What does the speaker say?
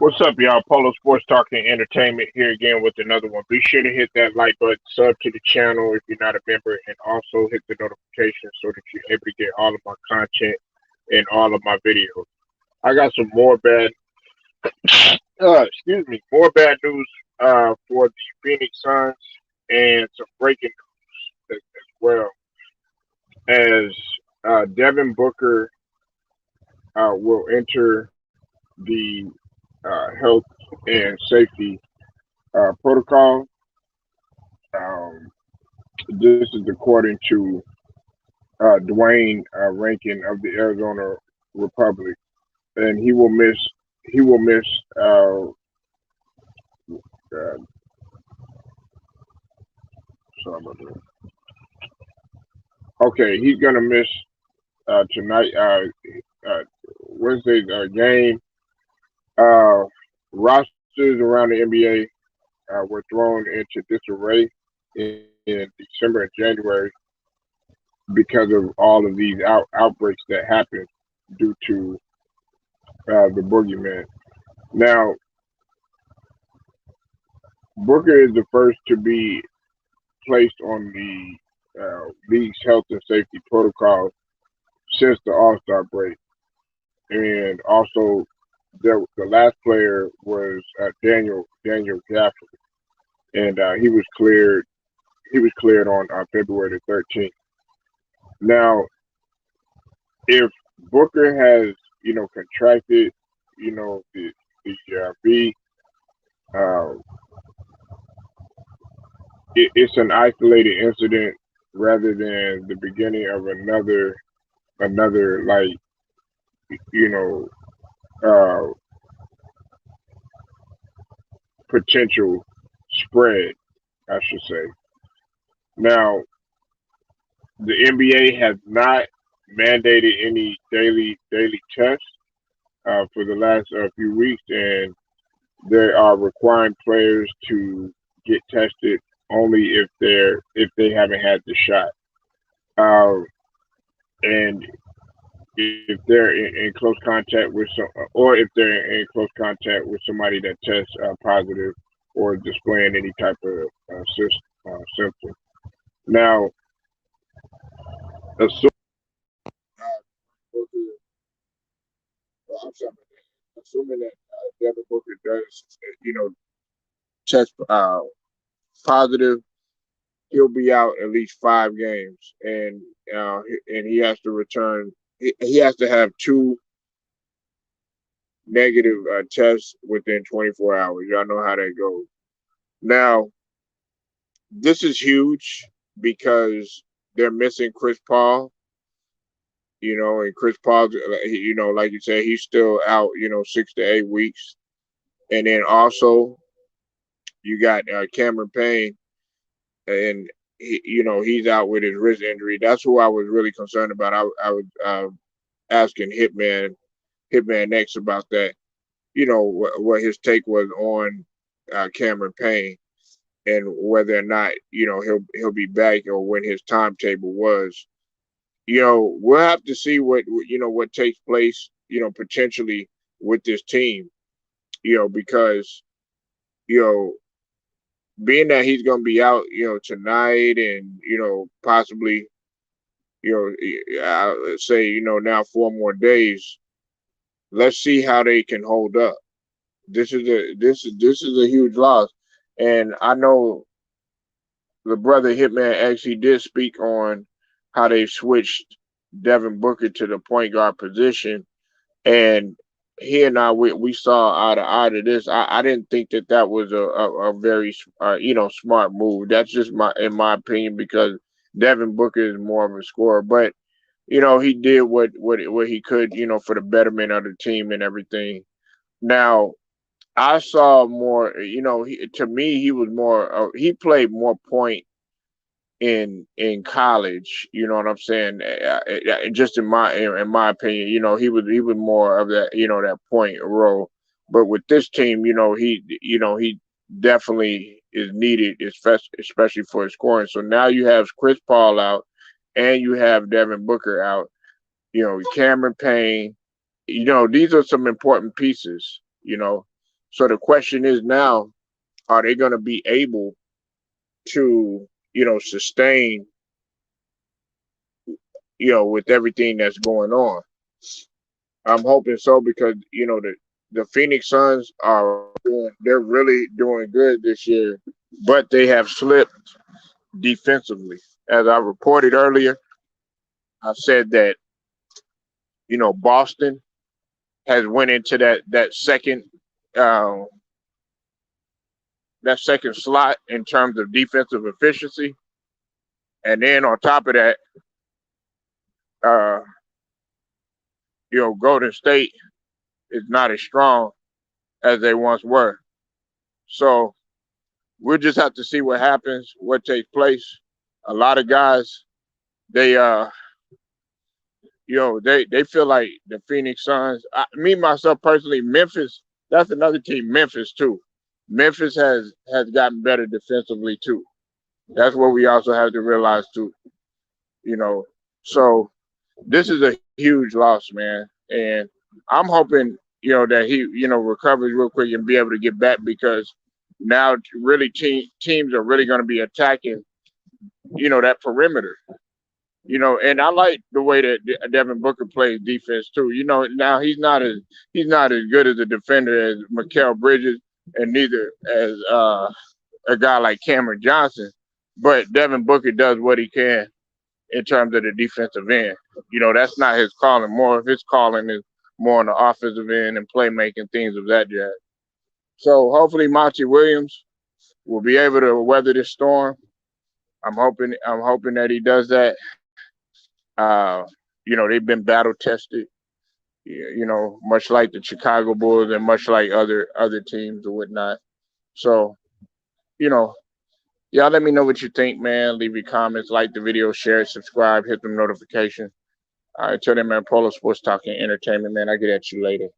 What's up, y'all? Polo Sports Talk and Entertainment here again with another one. Be sure to hit that like button, sub to the channel if you're not a member, and also hit the notification so that you're able to get all of my content and all of my videos. I got some more bad, more bad news for the Phoenix Suns and some breaking news as well as Devin Booker will enter the health and safety protocol. Um, this is according to Dwayne Rankin of the Arizona Republic, and he will miss. Uh, sorry about that. Okay, he's gonna miss tonight. Wednesday's game. Rosters around the NBA were thrown into disarray in December and January because of all of these outbreaks that happened due to the boogeyman. Now, Booker is the first to be placed on the league's health and safety protocol since the All Star break, and also the last player was Daniel Gafford, and he was cleared on February the 13th. Now, if Booker has contracted the V, uh, it's an isolated incident rather than the beginning of another like you know uh, potential spread, I should say. Now, the NBA has not mandated any daily tests for the last few weeks, and they are requiring players to get tested only if they haven't had the shot, uh, and if they're in close contact with or if they're in close contact with somebody that tests positive or displaying any type of symptom. Now, assuming, assuming that Devin Booker does, test positive, he'll be out at least 5 games, and he has to return. He has to have two negative tests within 24 hours. Y'all know how that goes. Now, this is huge because they're missing Chris Paul. And Chris Paul, like you said, he's still out. 6 to 8 weeks, and then also you got Cameron Payne, and he's out with his wrist injury. That's who I was really concerned about. I was asking Hitman X about that. What his take was on Cameron Payne and whether or not he'll be back or when his timetable was. We'll have to see what takes place. Potentially with this team. Because you know being that he's going to be out, tonight and, possibly, let's say, now 4 more days, let's see how they can hold up. This is a huge loss. And I know the brother Hitman actually did speak on how they switched Devin Booker to the point guard position. And he and I, we saw eye to this. I didn't think that was a very smart move. That's just in my opinion, because Devin Booker is more of a scorer, but he did what he could, for the betterment of the team and everything. Now, I saw more. To me, he was more. He played more point in college. You know what I'm saying? Just in my opinion, he was more of that that point role. But with this team, he definitely is needed, especially for his scoring. So now you have Chris Paul out, and you have Devin Booker out. Cameron Payne. These are some important pieces. So the question is now, are they going to be able to, sustain, with everything that's going on? I'm hoping so because, the Phoenix Suns they're really doing good this year, but they have slipped defensively. As I reported earlier, I said that, Boston has went into uh, that second slot in terms of defensive efficiency, and then on top of that, uh, Golden State is not as strong as they once were. So we'll just have to see what happens, what takes place. A lot of guys, they they feel like the Phoenix Suns. Me myself personally, Memphis. That's another team. Memphis too. Memphis has gotten better defensively too. That's what we also have to realize too. You know, so this is a huge loss, man, and I'm hoping that he recovers real quick and be able to get back because now really teams are really going to be attacking that perimeter. And I like the way that Devin Booker plays defense too. Now he's not as good as a defender as Mikal Bridges, and neither as a guy like Cameron Johnson. But Devin Booker does what he can in terms of the defensive end. That's not his calling. More of his calling is more on the offensive end and playmaking, things of that jazz. So hopefully Monty Williams will be able to weather this storm. I'm hoping that he does that. They've been battle tested. Much like the Chicago Bulls and much like other teams or whatnot. So, you know, y'all let me know what you think, man. Leave your comments, like the video, share it, subscribe, hit the notification. Until then, man, Polo Sports Talking Entertainment, man. I'll get at you later.